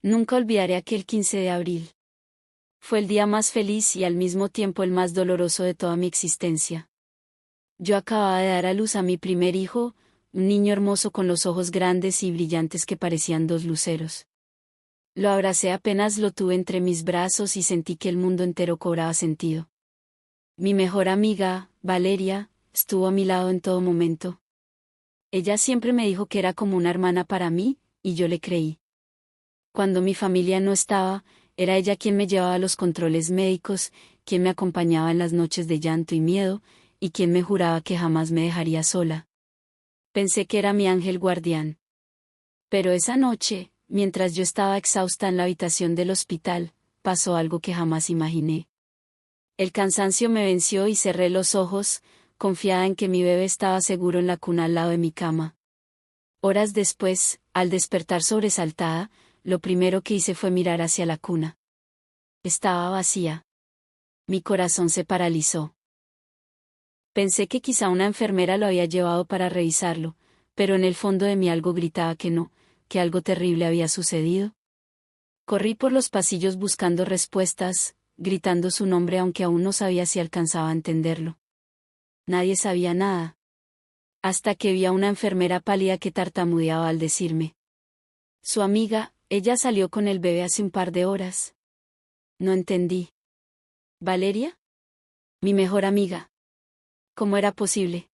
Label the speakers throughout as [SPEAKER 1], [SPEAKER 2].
[SPEAKER 1] Nunca olvidaré aquel 15 de abril. Fue el día más feliz y al mismo tiempo el más doloroso de toda mi existencia. Yo acababa de dar a luz a mi primer hijo, un niño hermoso con los ojos grandes y brillantes que parecían dos luceros. Lo abracé apenas lo tuve entre mis brazos y sentí que el mundo entero cobraba sentido. Mi mejor amiga, Valeria, estuvo a mi lado en todo momento. Ella siempre me dijo que era como una hermana para mí, y yo le creí. Cuando mi familia no estaba, era ella quien me llevaba a los controles médicos, quien me acompañaba en las noches de llanto y miedo, y quien me juraba que jamás me dejaría sola. Pensé que era mi ángel guardián. Pero esa noche, mientras yo estaba exhausta en la habitación del hospital, pasó algo que jamás imaginé. El cansancio me venció y cerré los ojos, confiada en que mi bebé estaba seguro en la cuna al lado de mi cama. Horas después, al despertar sobresaltada, lo primero que hice fue mirar hacia la cuna. Estaba vacía. Mi corazón se paralizó. Pensé que quizá una enfermera lo había llevado para revisarlo, pero en el fondo de mí algo gritaba que no, que algo terrible había sucedido. Corrí por los pasillos buscando respuestas, gritando su nombre aunque aún no sabía si alcanzaba a entenderlo. Nadie sabía nada. Hasta que vi a una enfermera pálida que tartamudeaba al decirme: su amiga, ella salió con el bebé hace un par de horas. No entendí. ¿Valeria? Mi mejor amiga. ¿Cómo era posible?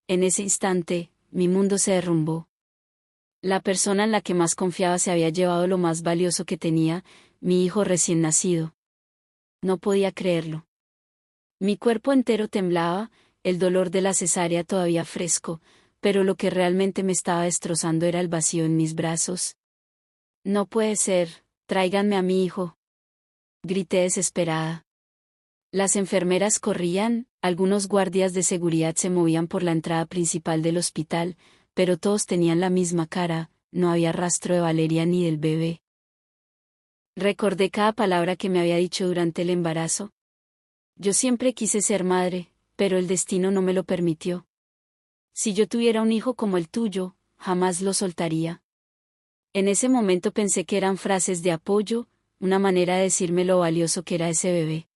[SPEAKER 1] En ese instante, mi mundo se derrumbó. La persona en la que más confiaba se había llevado lo más valioso que tenía, mi hijo recién nacido. No podía creerlo. Mi cuerpo entero temblaba, el dolor de la cesárea todavía fresco, pero lo que realmente me estaba destrozando era el vacío en mis brazos. No puede ser, tráiganme a mi hijo. Grité desesperada. Las enfermeras corrían, algunos guardias de seguridad se movían por la entrada principal del hospital, pero todos tenían la misma cara, no había rastro de Valeria ni del bebé. Recordé cada palabra que me había dicho durante el embarazo. Yo siempre quise ser madre, pero el destino no me lo permitió. Si yo tuviera un hijo como el tuyo, jamás lo soltaría. En ese momento pensé que eran frases de apoyo, una manera de decirme lo valioso que era ese bebé.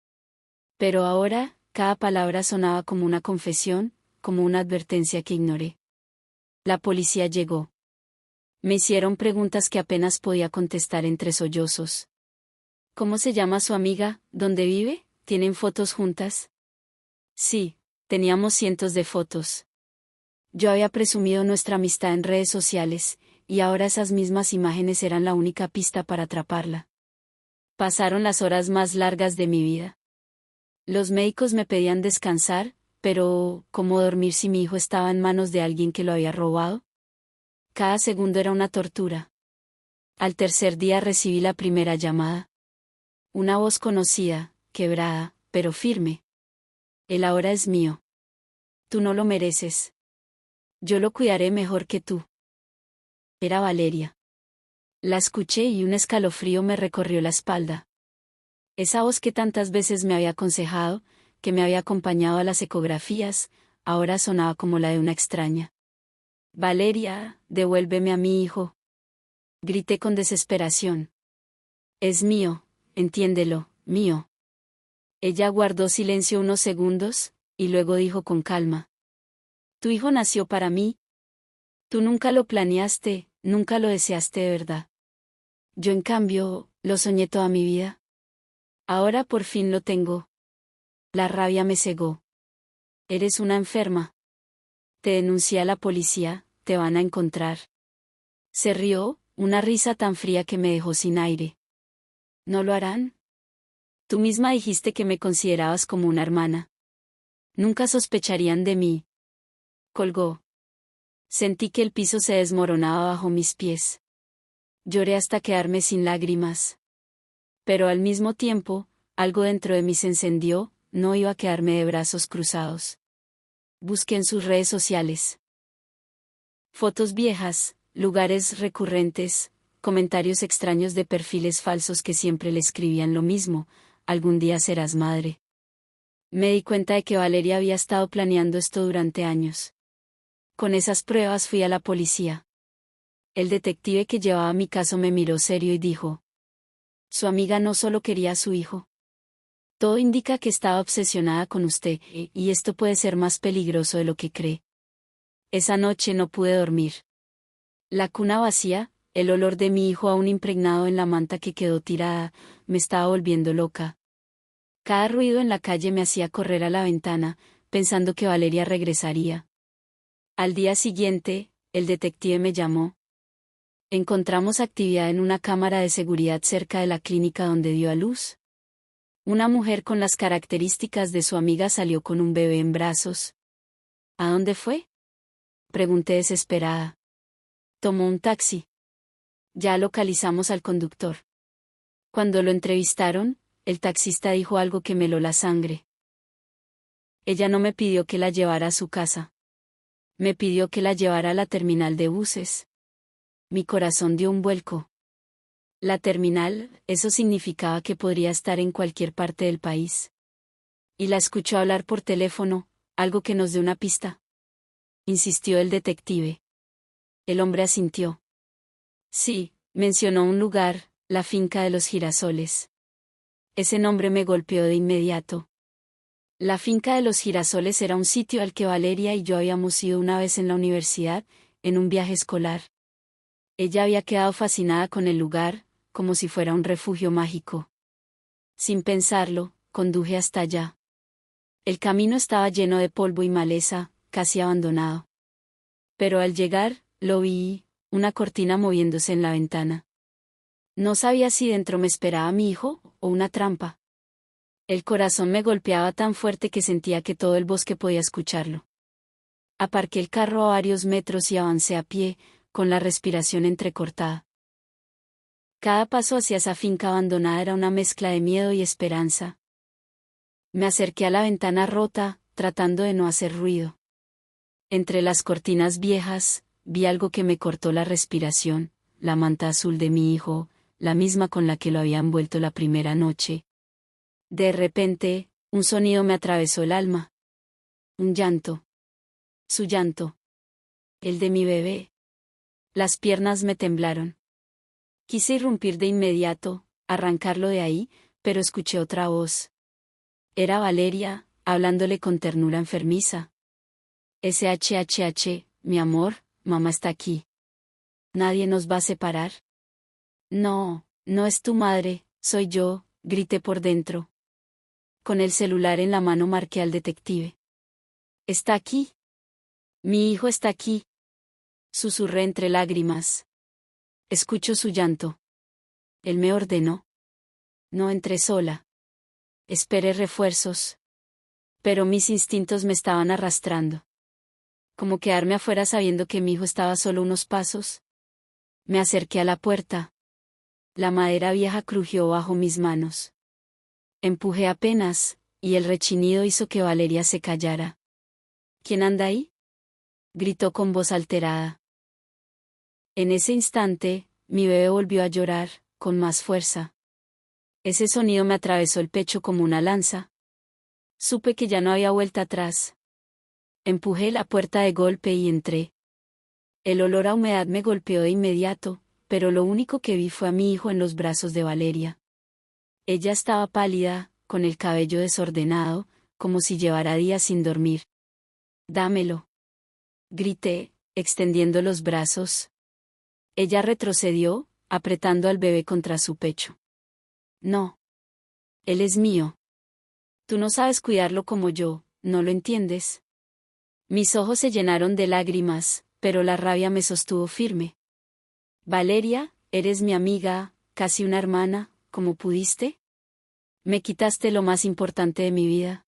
[SPEAKER 1] Pero ahora, cada palabra sonaba como una confesión, como una advertencia que ignoré. La policía llegó. Me hicieron preguntas que apenas podía contestar entre sollozos. ¿Cómo se llama su amiga? ¿Dónde vive? ¿Tienen fotos juntas? Sí, teníamos cientos de fotos. Yo había presumido nuestra amistad en redes sociales, y ahora esas mismas imágenes eran la única pista para atraparla. Pasaron las horas más largas de mi vida. Los médicos me pedían descansar, pero ¿cómo dormir si mi hijo estaba en manos de alguien que lo había robado? Cada segundo era una tortura. Al tercer día recibí la primera llamada. Una voz conocida, quebrada, pero firme. Él ahora es mío. Tú no lo mereces. Yo lo cuidaré mejor que tú. Era Valeria. La escuché y un escalofrío me recorrió la espalda. Esa voz que tantas veces me había aconsejado, que me había acompañado a las ecografías, ahora sonaba como la de una extraña. Valeria, devuélveme a mi hijo. Grité con desesperación. Es mío, entiéndelo, mío. Ella guardó silencio unos segundos, y luego dijo con calma: tu hijo nació para mí. Tú nunca lo planeaste, nunca lo deseaste de verdad. Yo en cambio, lo soñé toda mi vida. Ahora por fin lo tengo. La rabia me cegó. Eres una enferma. Te denuncié a la policía, te van a encontrar. Se rió, una risa tan fría que me dejó sin aire. ¿No lo harán? Tú misma dijiste que me considerabas como una hermana. Nunca sospecharían de mí. Colgó. Sentí que el piso se desmoronaba bajo mis pies. Lloré hasta quedarme sin lágrimas. Pero al mismo tiempo, algo dentro de mí se encendió, no iba a quedarme de brazos cruzados. Busqué en sus redes sociales. Fotos viejas, lugares recurrentes, comentarios extraños de perfiles falsos que siempre le escribían lo mismo: algún día serás madre. Me di cuenta de que Valeria había estado planeando esto durante años. Con esas pruebas fui a la policía. El detective que llevaba mi caso me miró serio y dijo: Su amiga no solo quería a su hijo. Todo indica que estaba obsesionada con usted, y esto puede ser más peligroso de lo que cree. Esa noche no pude dormir. La cuna vacía, el olor de mi hijo aún impregnado en la manta que quedó tirada, me estaba volviendo loca. Cada ruido en la calle me hacía correr a la ventana, pensando que Valeria regresaría. Al día siguiente, el detective me llamó. Encontramos actividad en una cámara de seguridad cerca de la clínica donde dio a luz. Una mujer con las características de su amiga salió con un bebé en brazos. ¿A dónde fue? Pregunté desesperada. Tomó un taxi. Ya localizamos al conductor. Cuando lo entrevistaron, el taxista dijo algo que me heló la sangre. Ella no me pidió que la llevara a su casa. Me pidió que la llevara a la terminal de buses. Mi corazón dio un vuelco. La terminal, eso significaba que podría estar en cualquier parte del país. Y la escuchó hablar por teléfono, algo que nos dio una pista. Insistió el detective. El hombre asintió. Sí, mencionó un lugar, la finca de los girasoles. Ese nombre me golpeó de inmediato. La finca de los girasoles era un sitio al que Valeria y yo habíamos ido una vez en la universidad, en un viaje escolar. Ella había quedado fascinada con el lugar, como si fuera un refugio mágico. Sin pensarlo, conduje hasta allá. El camino estaba lleno de polvo y maleza, casi abandonado. Pero al llegar, lo vi, una cortina moviéndose en la ventana. No sabía si dentro me esperaba mi hijo, o una trampa. El corazón me golpeaba tan fuerte que sentía que todo el bosque podía escucharlo. Aparqué el carro a varios metros y avancé a pie, con la respiración entrecortada. Cada paso hacia esa finca abandonada era una mezcla de miedo y esperanza. Me acerqué a la ventana rota, tratando de no hacer ruido. Entre las cortinas viejas, vi algo que me cortó la respiración, la manta azul de mi hijo, la misma con la que lo había envuelto la primera noche. De repente, un sonido me atravesó el alma. Un llanto. Su llanto. El de mi bebé. Las piernas me temblaron. Quise irrumpir de inmediato, arrancarlo de ahí, pero escuché otra voz. Era Valeria, hablándole con ternura enfermiza. SHHH, mi amor, mamá está aquí. ¿Nadie nos va a separar? No, no es tu madre, soy yo, grité por dentro. Con el celular en la mano marqué al detective. ¿Está aquí? Mi hijo está aquí. Susurré entre lágrimas. Escucho su llanto. Él me ordenó. No entré sola. Esperé refuerzos. Pero mis instintos me estaban arrastrando. ¿Cómo quedarme afuera sabiendo que mi hijo estaba solo unos pasos? Me acerqué a la puerta. La madera vieja crujió bajo mis manos. Empujé apenas, y el rechinido hizo que Valeria se callara. ¿Quién anda ahí? Gritó con voz alterada. En ese instante, mi bebé volvió a llorar, con más fuerza. Ese sonido me atravesó el pecho como una lanza. Supe que ya no había vuelta atrás. Empujé la puerta de golpe y entré. El olor a humedad me golpeó de inmediato, pero lo único que vi fue a mi hijo en los brazos de Valeria. Ella estaba pálida, con el cabello desordenado, como si llevara días sin dormir. Dámelo. Grité, extendiendo los brazos. Ella retrocedió, apretando al bebé contra su pecho. No. Él es mío. Tú no sabes cuidarlo como yo, ¿no lo entiendes? Mis ojos se llenaron de lágrimas, pero la rabia me sostuvo firme. Valeria, eres mi amiga, casi una hermana, ¿cómo pudiste? Me quitaste lo más importante de mi vida.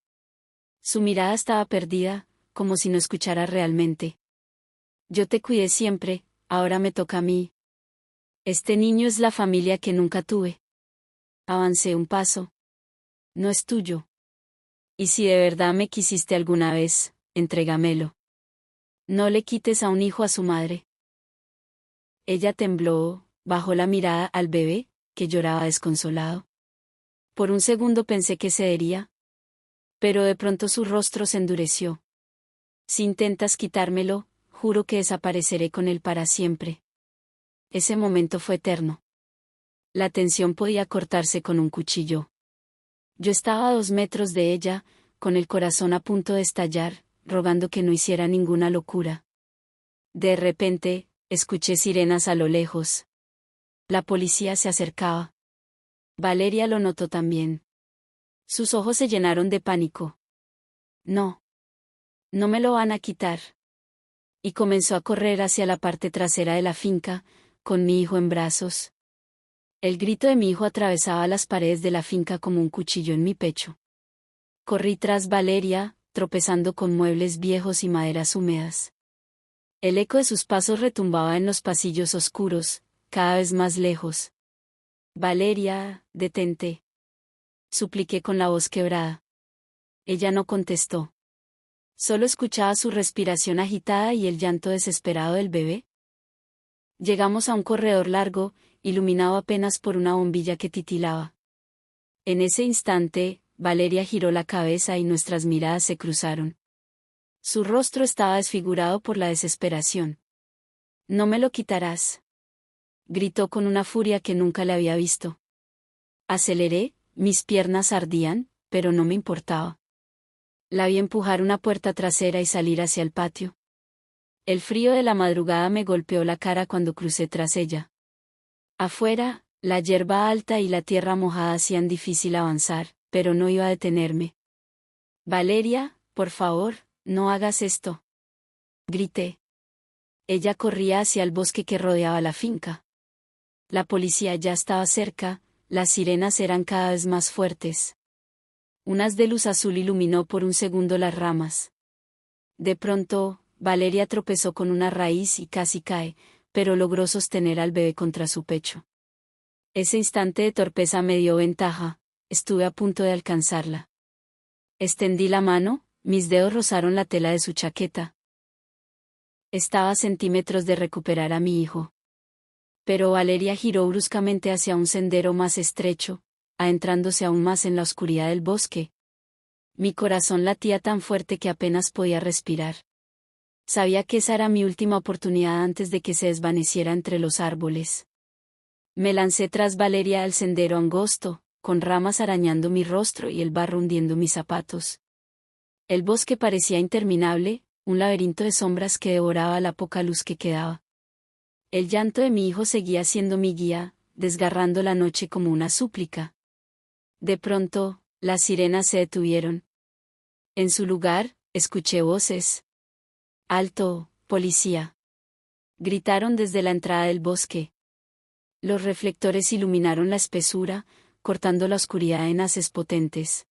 [SPEAKER 1] Su mirada estaba perdida, como si no escuchara realmente. Yo te cuidé siempre, ahora me toca a mí. Este niño es la familia que nunca tuve. Avancé un paso. No es tuyo. Y si de verdad me quisiste alguna vez, entrégamelo. No le quites a un hijo a su madre. Ella tembló, bajó la mirada al bebé, que lloraba desconsolado. Por un segundo pensé que cedería. Pero de pronto su rostro se endureció. Si intentas quitármelo, juro que desapareceré con él para siempre. Ese momento fue eterno. La tensión podía cortarse con un cuchillo. Yo estaba a 2 metros de ella, con el corazón a punto de estallar, rogando que no hiciera ninguna locura. De repente, escuché sirenas a lo lejos. La policía se acercaba. Valeria lo notó también. Sus ojos se llenaron de pánico. No. No me lo van a quitar. Y comenzó a correr hacia la parte trasera de la finca, con mi hijo en brazos. El grito de mi hijo atravesaba las paredes de la finca como un cuchillo en mi pecho. Corrí tras Valeria, tropezando con muebles viejos y maderas húmedas. El eco de sus pasos retumbaba en los pasillos oscuros, cada vez más lejos. Valeria, detente. Supliqué con la voz quebrada. Ella no contestó. Solo escuchaba su respiración agitada y el llanto desesperado del bebé. Llegamos a un corredor largo, iluminado apenas por una bombilla que titilaba. En ese instante, Valeria giró la cabeza y nuestras miradas se cruzaron. Su rostro estaba desfigurado por la desesperación. «No me lo quitarás», gritó con una furia que nunca le había visto. Aceleré, mis piernas ardían, pero no me importaba. La vi empujar una puerta trasera y salir hacia el patio. El frío de la madrugada me golpeó la cara cuando crucé tras ella. Afuera, la hierba alta y la tierra mojada hacían difícil avanzar, pero no iba a detenerme. «Valeria, por favor, no hagas esto», grité. Ella corría hacia el bosque que rodeaba la finca. La policía ya estaba cerca, las sirenas eran cada vez más fuertes. Un haz de luz azul iluminó por un segundo las ramas. De pronto, Valeria tropezó con una raíz y casi cae, pero logró sostener al bebé contra su pecho. Ese instante de torpeza me dio ventaja, estuve a punto de alcanzarla. Extendí la mano, mis dedos rozaron la tela de su chaqueta. Estaba a centímetros de recuperar a mi hijo. Pero Valeria giró bruscamente hacia un sendero más estrecho, adentrándose aún más en la oscuridad del bosque. Mi corazón latía tan fuerte que apenas podía respirar. Sabía que esa era mi última oportunidad antes de que se desvaneciera entre los árboles. Me lancé tras Valeria al sendero angosto, con ramas arañando mi rostro y el barro hundiendo mis zapatos. El bosque parecía interminable, un laberinto de sombras que devoraba la poca luz que quedaba. El llanto de mi hijo seguía siendo mi guía, desgarrando la noche como una súplica. De pronto, las sirenas se detuvieron. En su lugar, escuché voces. «¡Alto, policía!», gritaron desde la entrada del bosque. Los reflectores iluminaron la espesura, cortando la oscuridad en haces potentes.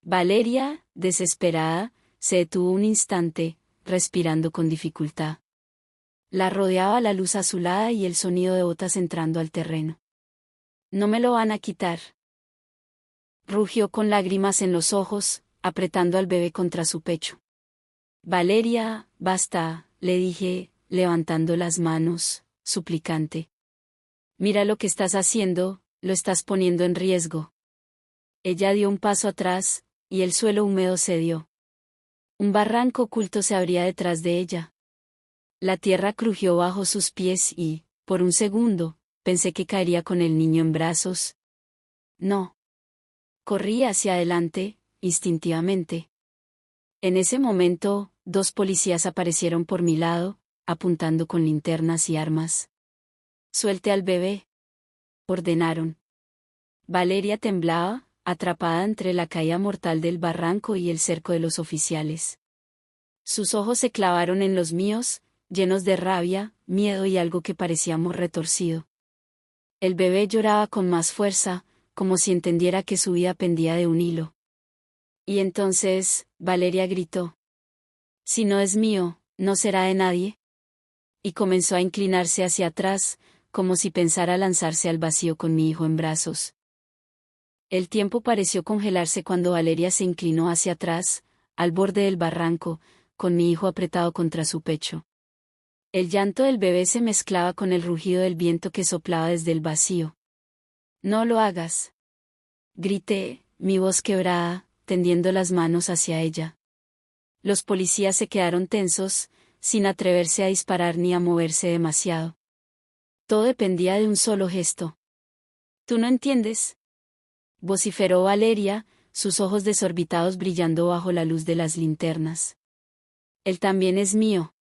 [SPEAKER 1] Valeria, desesperada, se detuvo un instante, respirando con dificultad. La rodeaba la luz azulada y el sonido de botas entrando al terreno. «No me lo van a quitar», rugió con lágrimas en los ojos, apretando al bebé contra su pecho. «Valeria, basta», le dije, levantando las manos, suplicante. «Mira lo que estás haciendo, lo estás poniendo en riesgo». Ella dio un paso atrás, y el suelo húmedo cedió. Un barranco oculto se abría detrás de ella. La tierra crujió bajo sus pies y, por un segundo, pensé que caería con el niño en brazos. No. Corrí hacia adelante, instintivamente. En ese momento, 2 policías aparecieron por mi lado, apuntando con linternas y armas. «Suelte al bebé», ordenaron. Valeria temblaba, atrapada entre la caída mortal del barranco y el cerco de los oficiales. Sus ojos se clavaron en los míos, llenos de rabia, miedo y algo que parecía amor retorcido. El bebé lloraba con más fuerza, como si entendiera que su vida pendía de un hilo. Y entonces, Valeria gritó: «Si no es mío, no será de nadie». Y comenzó a inclinarse hacia atrás, como si pensara lanzarse al vacío con mi hijo en brazos. El tiempo pareció congelarse cuando Valeria se inclinó hacia atrás, al borde del barranco, con mi hijo apretado contra su pecho. El llanto del bebé se mezclaba con el rugido del viento que soplaba desde el vacío. «No lo hagas», grité, mi voz quebrada, tendiendo las manos hacia ella. Los policías se quedaron tensos, sin atreverse a disparar ni a moverse demasiado. Todo dependía de un solo gesto. ¿Tú no entiendes?, vociferó Valeria, sus ojos desorbitados brillando bajo la luz de las linternas. Él también es mío.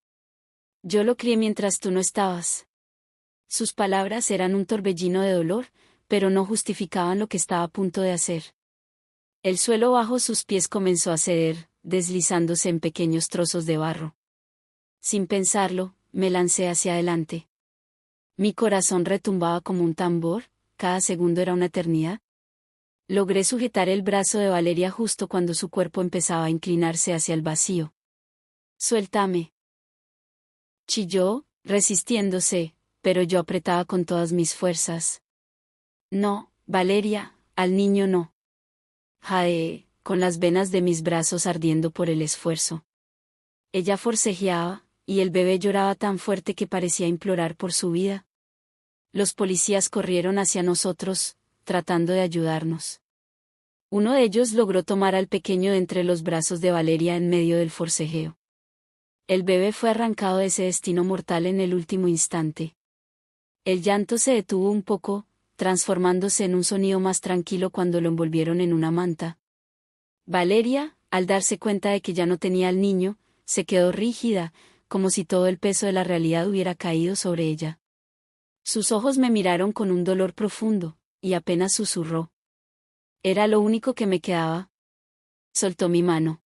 [SPEAKER 1] Yo lo crié mientras tú no estabas. Sus palabras eran un torbellino de dolor, pero no justificaban lo que estaba a punto de hacer. El suelo bajo sus pies comenzó a ceder, deslizándose en pequeños trozos de barro. Sin pensarlo, me lancé hacia adelante. Mi corazón retumbaba como un tambor, cada segundo era una eternidad. Logré sujetar el brazo de Valeria justo cuando su cuerpo empezaba a inclinarse hacia el vacío. «Suéltame», chilló, resistiéndose, pero yo apretaba con todas mis fuerzas. «No, Valeria, al niño no». Jadeé, con las venas de mis brazos ardiendo por el esfuerzo. Ella forcejeaba, y el bebé lloraba tan fuerte que parecía implorar por su vida. Los policías corrieron hacia nosotros, tratando de ayudarnos. Uno de ellos logró tomar al pequeño de entre los brazos de Valeria en medio del forcejeo. El bebé fue arrancado de ese destino mortal en el último instante. El llanto se detuvo un poco, transformándose en un sonido más tranquilo cuando lo envolvieron en una manta. Valeria, al darse cuenta de que ya no tenía al niño, se quedó rígida, como si todo el peso de la realidad hubiera caído sobre ella. Sus ojos me miraron con un dolor profundo, y apenas susurró. Era lo único que me quedaba. Soltó mi mano.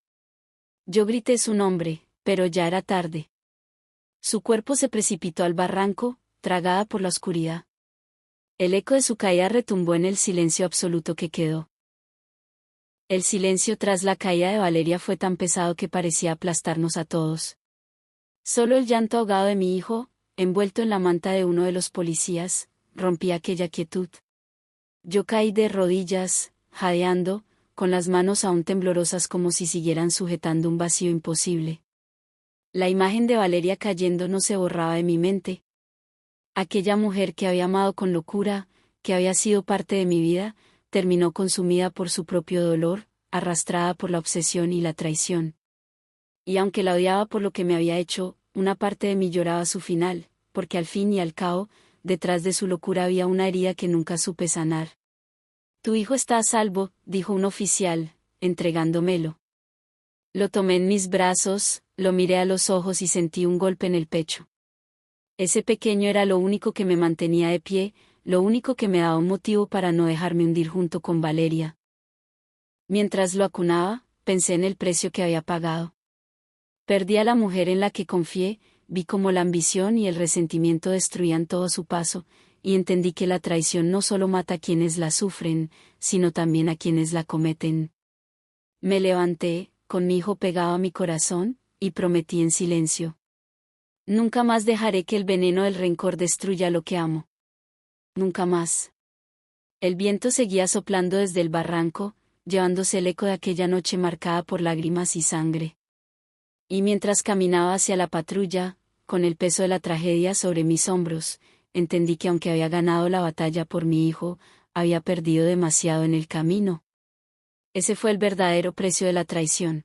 [SPEAKER 1] Yo grité su nombre, pero ya era tarde. Su cuerpo se precipitó al barranco, tragada por la oscuridad. El eco de su caída retumbó en el silencio absoluto que quedó. El silencio tras la caída de Valeria fue tan pesado que parecía aplastarnos a todos. Solo el llanto ahogado de mi hijo, envuelto en la manta de uno de los policías, rompía aquella quietud. Yo caí de rodillas, jadeando, con las manos aún temblorosas como si siguieran sujetando un vacío imposible. La imagen de Valeria cayendo no se borraba de mi mente. Aquella mujer que había amado con locura, que había sido parte de mi vida, terminó consumida por su propio dolor, arrastrada por la obsesión y la traición. Y aunque la odiaba por lo que me había hecho, una parte de mí lloraba su final, porque al fin y al cabo, detrás de su locura había una herida que nunca supe sanar. «Tu hijo está a salvo», dijo un oficial, entregándomelo. Lo tomé en mis brazos, lo miré a los ojos y sentí un golpe en el pecho. Ese pequeño era lo único que me mantenía de pie, lo único que me daba un motivo para no dejarme hundir junto con Valeria. Mientras lo acunaba, pensé en el precio que había pagado. Perdí a la mujer en la que confié, vi cómo la ambición y el resentimiento destruían todo a su paso, y entendí que la traición no solo mata a quienes la sufren, sino también a quienes la cometen. Me levanté, con mi hijo pegado a mi corazón, y prometí en silencio. Nunca más dejaré que el veneno del rencor destruya lo que amo. Nunca más. El viento seguía soplando desde el barranco, llevándose el eco de aquella noche marcada por lágrimas y sangre. Y mientras caminaba hacia la patrulla, con el peso de la tragedia sobre mis hombros, entendí que aunque había ganado la batalla por mi hijo, había perdido demasiado en el camino. Ese fue el verdadero precio de la traición.